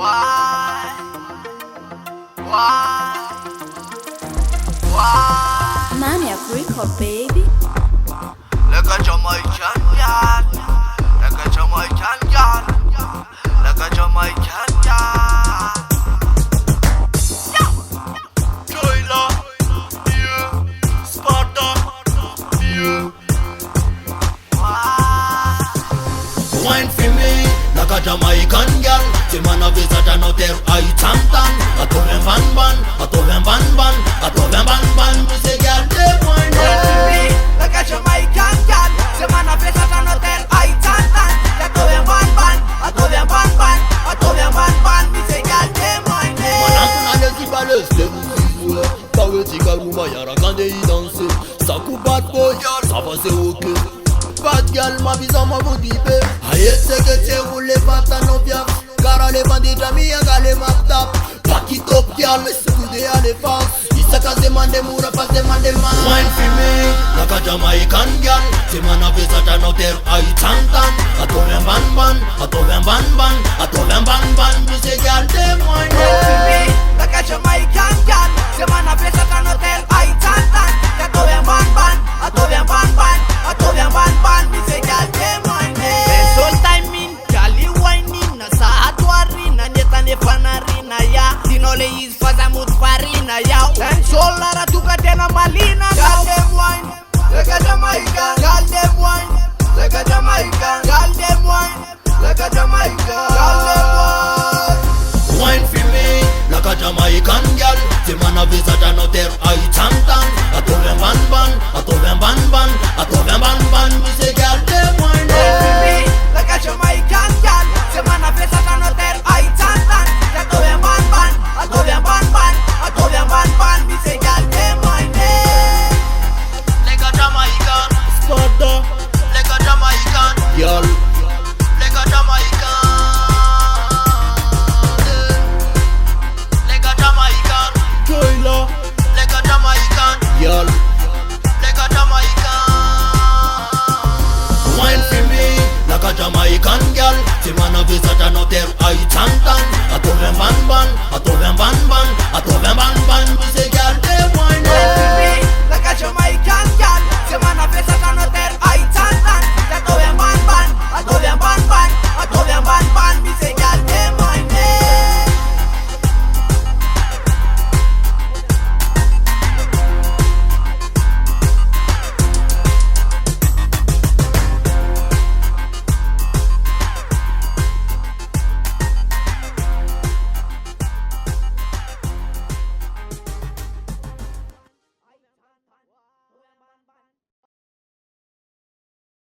Why? Why? Why? Maniac Record, baby. Like a Jamaican girl, like a Jamaican girl, like a Jamaican girl. Joyla, yeah, Sparta, yeah. Wine for me, like a Jamaican girl. Si man a visa ta no ter ay chantan. A to ven van van, a to ven van van, a to ven van van. Me say girl they wine Me, like a Jamaican girl. Se man a face at an hotel, I chantan. A to ven van van, a to ven van van, a to ven van van. Me say girl them wine. Manakuna lesi baleste muzizwe. Kawe tika rumba yara kande yi danse. Saku bad boy, ça va c'est ok. Bad girl ma visa ma bodipe. Aye seke te roule pata no piaf. Cara le bandi jami gale map tap. Pack it up girl, me skude ale fast. Isa ka demande mura pas demande man. Wine for me, like a Jamaican girl. Si man a visa ta no ter ay chantan. A to ven ban ban, a to ven ban ban, a to ven ban ban. Me say girl them wine. Me, like a Jamaican girl. Se man a face at an hotel, I chantan. A to ven van van, a to ven van van, a to ven van van. Me say girl them wine. Soul timing, Cali whining. Nasa atwarina, nyeta ne fanarina ya. Dinole is faza mut farina ya. And soul lara tuka tena malina. Girl them wine, like a Jamaican. Girl them wine, like a Jamaican. Girl them wine, like a Jamaican. Girl them wine. Wine for me, like a Jamaican girl. Si man a visa ta no ter ay chantan. A to ven ban ban, a to ven ban ban, a to ven ban ban. Me say girl them wine. Me, like a Jamaican girl. Se man a face at an hotel, I chantan. A to ven ban ban, a to ven ban ban, a to ven ban ban. Me say girl them wine. Like a Jamaican, Sparta, like a Jamaican, girl. like a Jamaican, like a Jamaican, Joyla, like a Jamaican, girl. like a Jamaican. Wine for me, like a Jamaican girl. Si man a visa ta no ter ay chantan. A to ven ban ban, a to ven ban ban, a to ven ban ban. Me say girl them wine. Me, like a Jamaican girl. Se man a face at an hotel, I chantan. A to ven ban ban, a to ven ban ban,